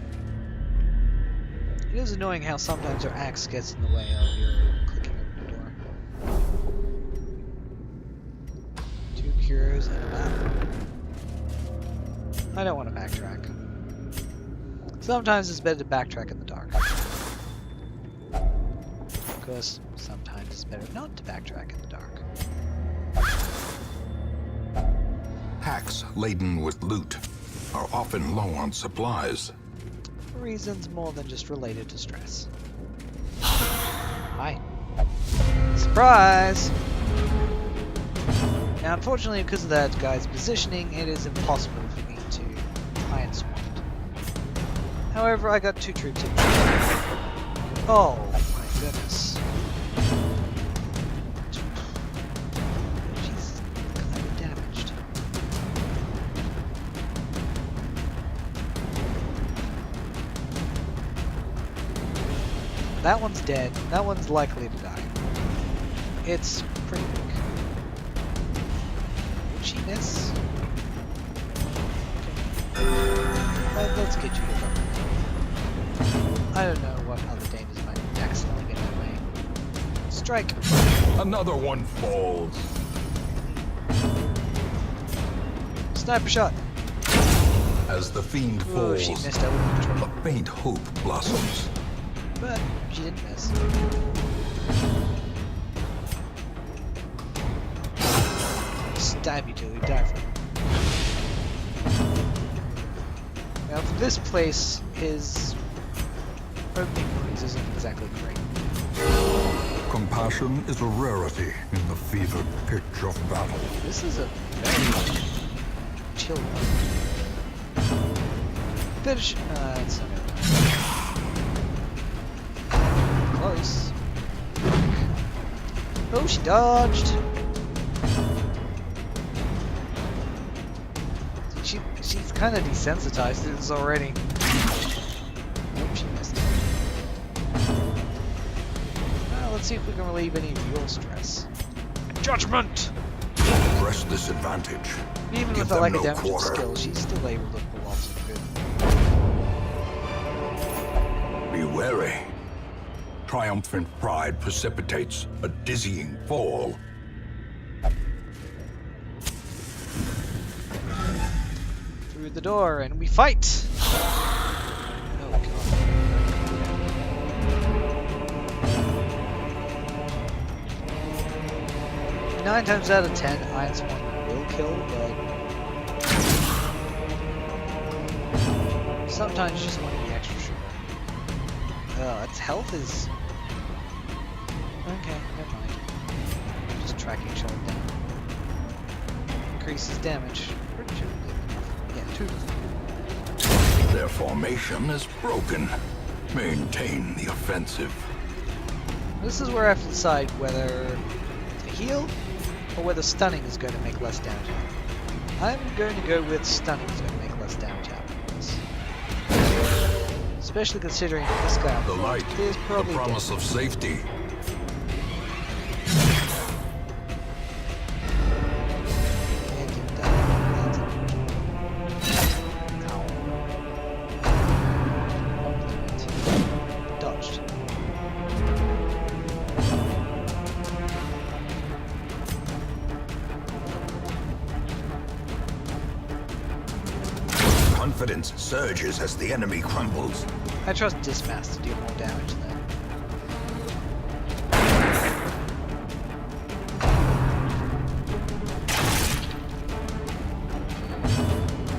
S1: is annoying how sometimes your axe gets in the way of your clicking open the door. 2 cures and a map. I don't want to backtrack. Sometimes it's better to backtrack in the dark. course, sometimes it's better not to backtrack in the dark.
S3: Hacks laden with loot are often low on supplies.
S1: For reasons more than just related to stress. Hi. Surprise! Now, unfortunately, because of that guy's positioning, it is impossible for me to iron swat. However, I got 2 troops in. Oh my goodness. She's kind of damaged. That one's dead. That one's likely to die. It's pretty big. Would she miss? Okay. Let's get you to them. I don't know what other dangers might accidentally get in my way. Strike!
S3: Another one falls.
S1: Sniper shot!
S3: As the fiend
S1: Oh,
S3: falls,
S1: she missed out with the control.
S3: a faint hope blossoms.
S1: But she didn't miss. Stab you till you die for it. Now, for this place, his opening noise isn't exactly great.
S3: Compassion is a rarity in the fevered pitch of battle.
S1: This is a very chill one. Finish. It's not gonna. Close. Oh, she dodged. She's kind of desensitized to this already. Nope, she missed. Well, let's see if we can relieve any of your stress. Judgment!
S3: Press this advantage.
S1: Even
S3: Give
S1: with a
S3: them
S1: lack
S3: no
S1: of damage
S3: quarter.
S1: skill, she's still able to pull off some good.
S3: Be wary. Triumphant pride precipitates a dizzying fall.
S1: Through the door, and we fight! Oh god. 9 times out of 10, Iron Swan will kill, but sometimes you just want to be extra sure. Its health is... Okay, never mind. Just tracking shot down. Increases damage. Pretty sure it did. Yeah, 2.
S3: Their formation is broken. Maintain the offensive.
S1: This is where I have to decide whether to heal or whether stunning is going to make less damage. I'm going to go with stunning is going to make less damage out of this. Especially considering this guy
S3: The light,
S1: is
S3: the
S1: probably
S3: promise
S1: dead.
S3: of safety.
S1: And he died. That's it. Ow. Ultimate. Dodged.
S3: Confidence surges as the enemy crumbles.
S1: I trust Dismass to deal more damage than.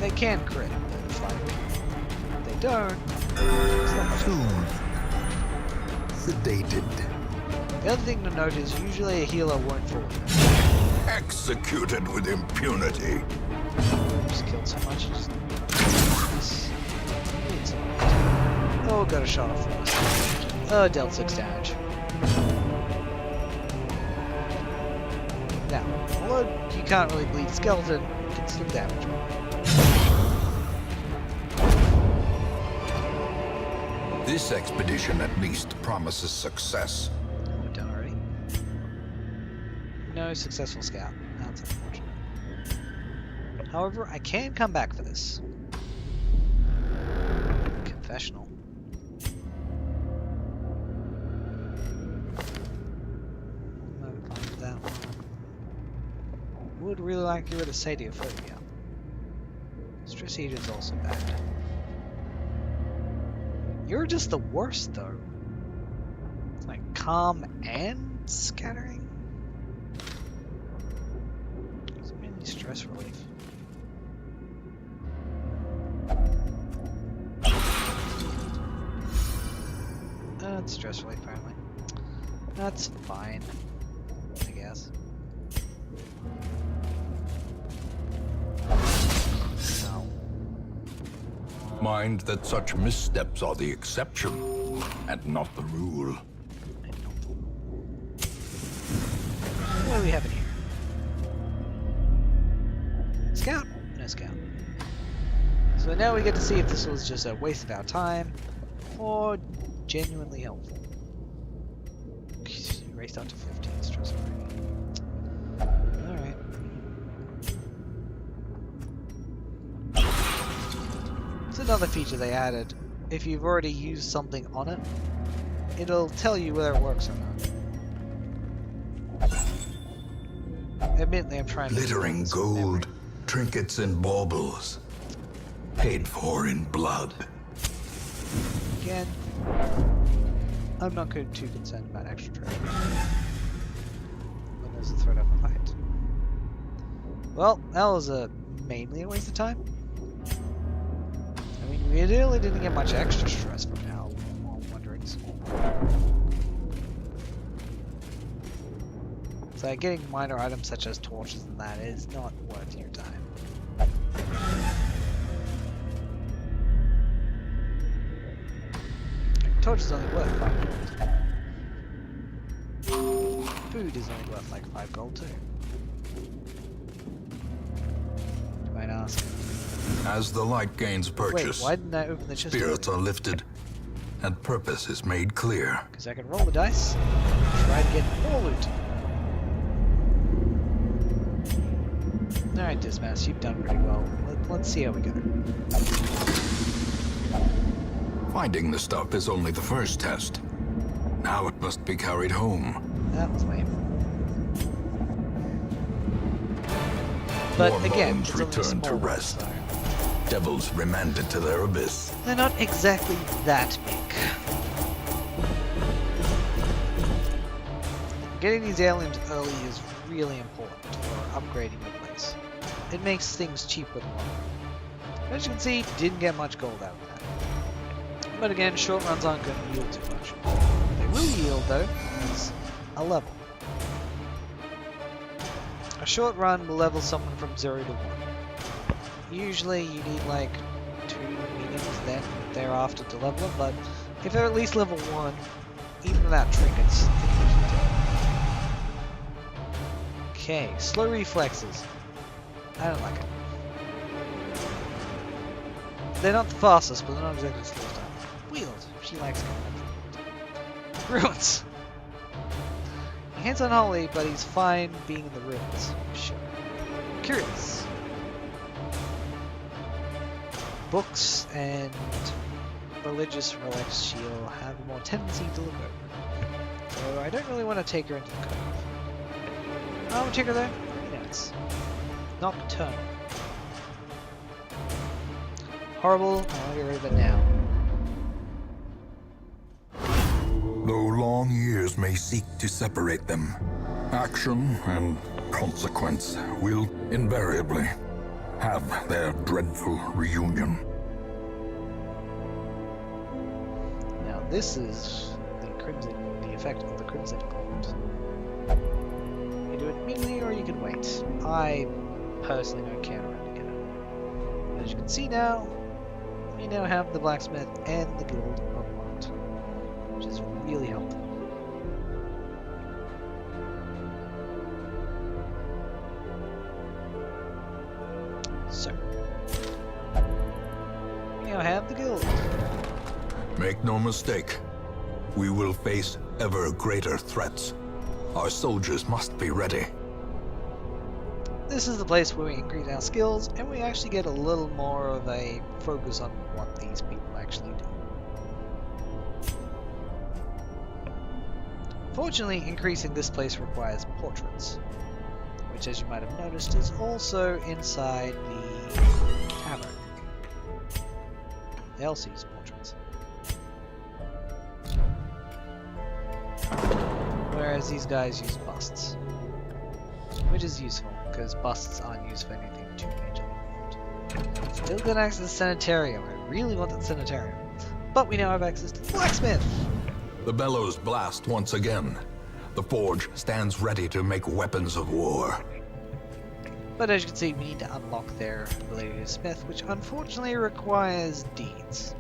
S1: They can crit, but it's like they don't. It's not much.
S3: Soothed. Sedated.
S1: The other thing to note is usually a healer won't fall.
S3: Executed with impunity.
S1: Just killed so much. Just... Oh, got a shot off first. Oh, dealt 6 damage. Now, although you can't really bleed skeleton, you can still damage him.
S3: This expedition at least promises success.
S1: We're done already. No successful scout. That's unfortunate. However, I can come back for this. Confessional. I'm fine with that one. Would really like to get rid of Sadia Phobia. Stress Eater is also bad. You're just the worst, though. Like, calm and scattering? Is there any stress relief? It's stress relief apparently. That's fine, I guess. No.
S3: Mind that such missteps are the exception, and not the rule.
S1: What do we have in here? Scout? No scout. So now we get to see if this was just a waste of our time, or genuinely helpful. Raced out to 15 stress free. Alright. It's another feature they added. If you've already used something on it, it'll tell you whether it works or not. Admittedly, I'm trying to...
S2: Glittering gold, trinkets and baubles, paid for in blood.
S1: Again, I'm not too concerned about extra treasure when there's a threat of a fight. Well, that was mainly a waste of time. I mean, we really didn't get much extra stress from now on wanderings. So getting minor items such as torches and that is not worth your time. Torch is only worth 5 gold. Food is only worth like 5 gold too. You might ask.
S2: As the light gains purchase,
S1: Wait, why didn't I open the chest?
S2: spirits are lifted, and purpose is made clear.
S1: Because I can roll the dice and try to get more loot. Alright, Dismas, you've done pretty well. Let's see how we go.
S2: Finding the stuff is only the first test. Now it must be carried home.
S1: That was lame. But
S2: More
S1: again,
S2: bones
S1: it's only a
S2: return
S1: small
S2: to
S1: one,
S2: rest.
S1: so
S2: Devils remanded to their abyss.
S1: they're not exactly that big. Getting these aliens early is really important for upgrading the place. It makes things cheaper than long. As you can see, didn't get much gold out of that. But again, short runs aren't going to yield too much. They will yield though, is a level. A short run will level someone from 0 to 1. Usually you need like 2 meetings then thereafter to level them, but if they're at least level 1, even without trinkets, they usually do. Okay, slow reflexes. I don't like it. They're not the fastest, but they're not exactly slow stuff. Wheels, she likes going up. Ruins. Hands on Holly, but he's fine being in the ruins. Sure. Curious. Books and religious relics she'll have more tendency to look over. So I don't really want to take her into the cove. Oh, check her there. Very nice. Nocturnal. Horrible, I'll get rid of it now.
S3: Though long years may seek to separate them, action and consequence will invariably have their dreadful reunion.
S1: Now this is the effect of the Crimson Gold. You do it immediately or you can wait. I personally don't care around together. As you can see now, we now have the blacksmith and the guild unlocked, which is really helpful. So, we now have the guild.
S2: Make no mistake, we will face ever greater threats. Our soldiers must be ready.
S1: This is the place where we increase our skills and we actually get a little more of a focus on what these people actually do. Fortunately, increasing this place requires portraits, which, as you might have noticed, is also inside the tavern. Elsie's portraits. Whereas these guys use busts. Which is useful, because busts aren't used for anything too major. Still got access to the sanitarium. I really want that sanitarium. But we now have access to the blacksmith!
S2: The bellows blast once again. The forge stands ready to make weapons of war.
S1: But as you can see, we need to unlock their ability to smith, which unfortunately requires deeds.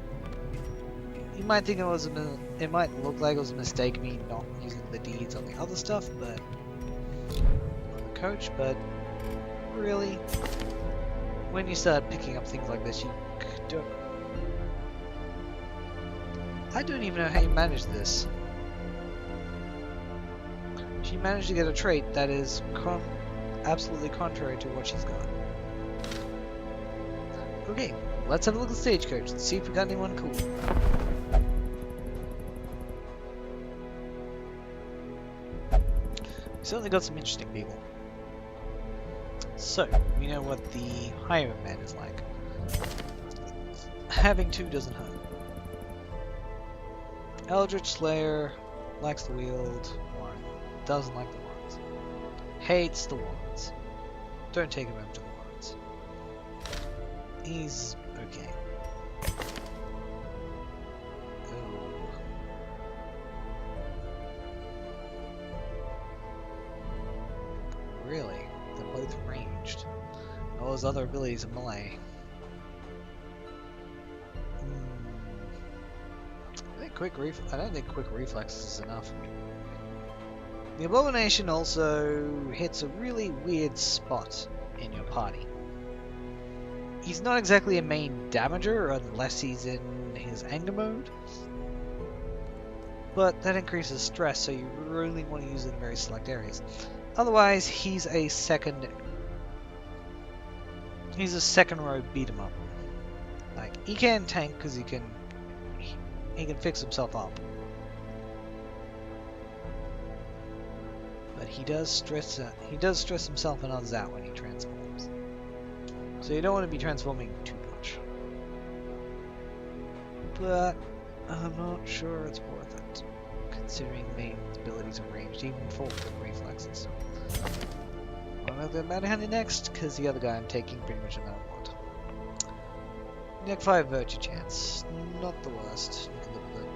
S1: You might think it might look like it was a mistake me not using the deeds on the other stuff, but on the coach, but really, when you start picking up things like this, you don't. I don't even know how you manage this. She managed to get a trait that is absolutely contrary to what she's got. Okay, let's have a look at the stagecoach and see if we got anyone cool. We certainly got some interesting people. So, we know what the highwayman is like. Having two doesn't hurt. Eldritch Slayer likes the wield, or doesn't like the wands. Hates the wands. Don't take him over to the wands. He's okay. Oh. Really? They're both ranged. All his other abilities are melee. I don't think quick reflexes is enough. The Abomination also hits a really weird spot in your party. He's not exactly a main damager unless he's in his anger mode, but that increases stress, so you really want to use it in very select areas. Otherwise, he's a second row beat 'em up. Like, he can tank because he can fix himself up. But he does stress himself and others out when he transforms. So you don't want to be transforming too much. But I'm not sure it's worth it, considering main abilities are ranged even for quick reflexes. I'm going to go Mad Handy next, because the other guy I'm taking pretty much another mod. Neg 5 Virtue Chance, not the worst. You can live with it.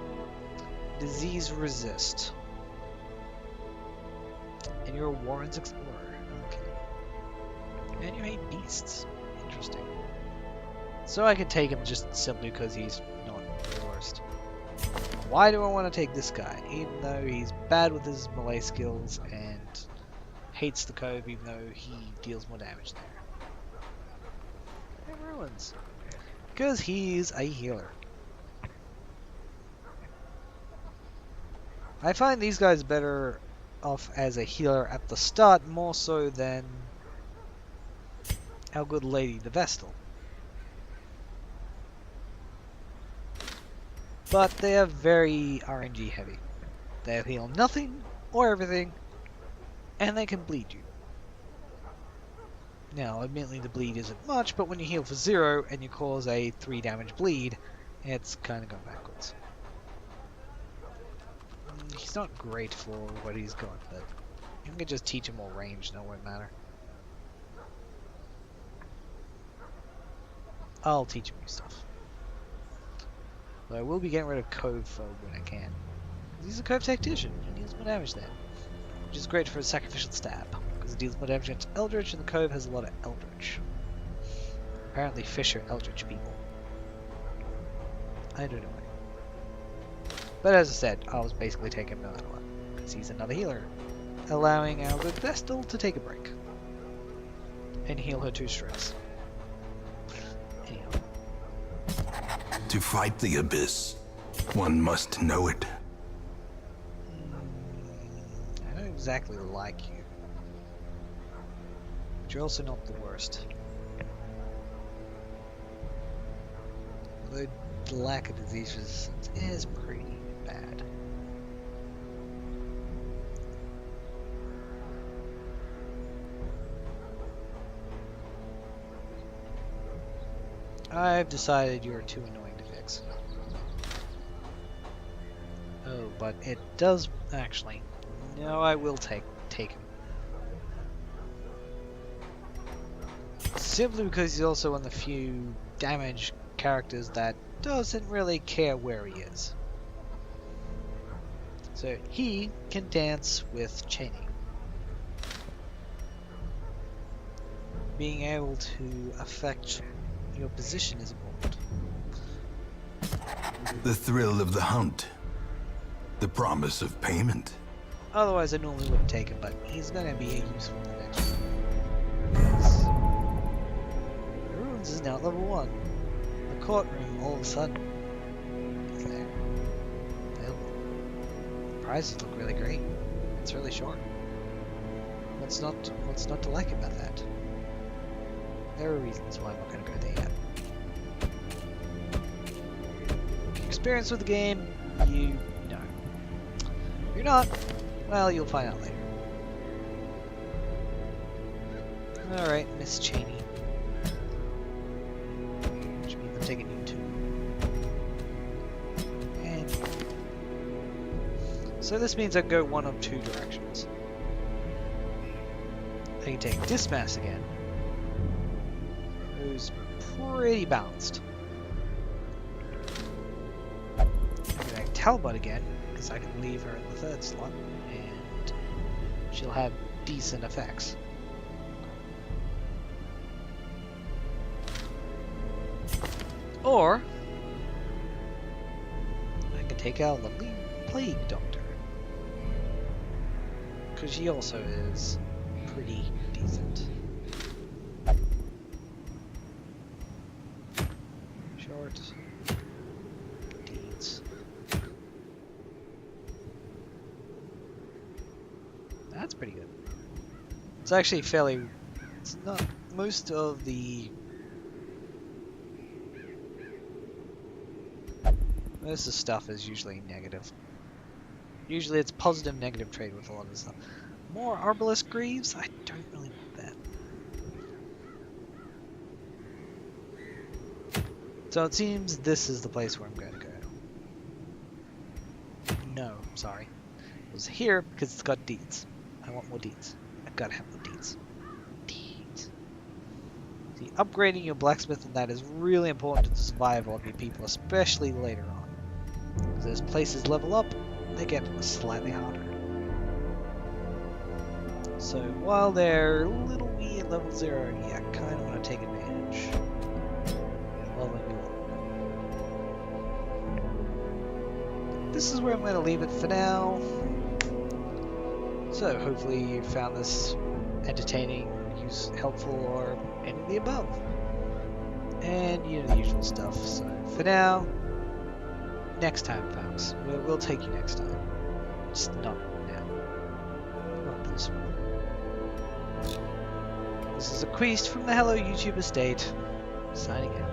S1: Disease Resist. And you're a Warren's Explorer. Okay. And you hate beasts. Interesting. So I can take him just simply because he's not the worst. Why do I want to take this guy? Even though he's bad with his melee skills and hates the cove, even though he deals more damage there. And ruins. Because he's a healer. I find these guys better off as a healer at the start, more so than our good lady, the Vestal. But they are very RNG heavy. They heal nothing or everything, and they can bleed you. Now, admittedly the bleed isn't much, but when you heal for 0 and you cause a 3 damage bleed, it's kind of going backwards. He's not great for what he's got, but you can just teach him more range and it won't matter. I'll teach him new stuff. But I will be getting rid of Cove Foe when I can. He's a Cove Tactician, he deals more damage then. Which is great for a sacrificial stab, because it deals more damage against Eldritch, and the Cove has a lot of Eldritch. Apparently fish are Eldritch people. I don't know. But as I said, I was basically taking him no matter what, because he's another healer, allowing our good Vestal to take a break. And heal her 2 stress. Anyhow.
S3: To fight the abyss, one must know it.
S1: I don't exactly like you. But you're also not the worst. The lack of disease resistance is pretty bad. I've decided you're too annoying to fix. Oh, but it does actually. No, I will take him. Simply because he's also one of the few damaged characters that doesn't really care where he is. So he can dance with chaining. Being able to affect your position is important.
S2: The thrill of the hunt. The promise of payment.
S1: Otherwise I normally wouldn't take him, but he's gonna be useful in the next one. Ruins is now level 1. The courtroom all of a sudden is there. Available. The prizes look really great. It's really short. What's not to like about that? There are reasons why I'm not gonna go there yet. Experience with the game, you know. If you're not, well, you'll find out later. Alright, Miss Cheney. Which means I'm taking you too. And so this means I can go one of two directions. I can take Dismass again, who's pretty balanced. I can take Talbot again, because I can leave her in the third slot, and she'll have decent effects. Or I can take out lovely Plague Doctor, because she also is pretty decent. Short deeds. That's pretty good. It's actually fairly. It's not most of the. Most of the stuff is usually negative. Usually it's positive, negative trade with a lot of stuff. More Arbalest Greaves? I don't really want that. So it seems this is the place where I'm going to go. No, sorry. It was here because it's got deeds. I want more deeds. I've got to have more deeds. Deeds. See, upgrading your blacksmith and that is really important to the survival of your people, especially later on. Because as places level up, they get slightly harder. So while they're a little wee at level 0, yeah, I kind of want to take advantage. Well, then we will. This is where I'm going to leave it for now. So hopefully you found this entertaining, helpful, or any of the above. And you know the usual stuff. So for now, next time, folks. We'll take you next time. Just not now. Not this one. This is Equiste from the Hello YouTube Estate, signing out.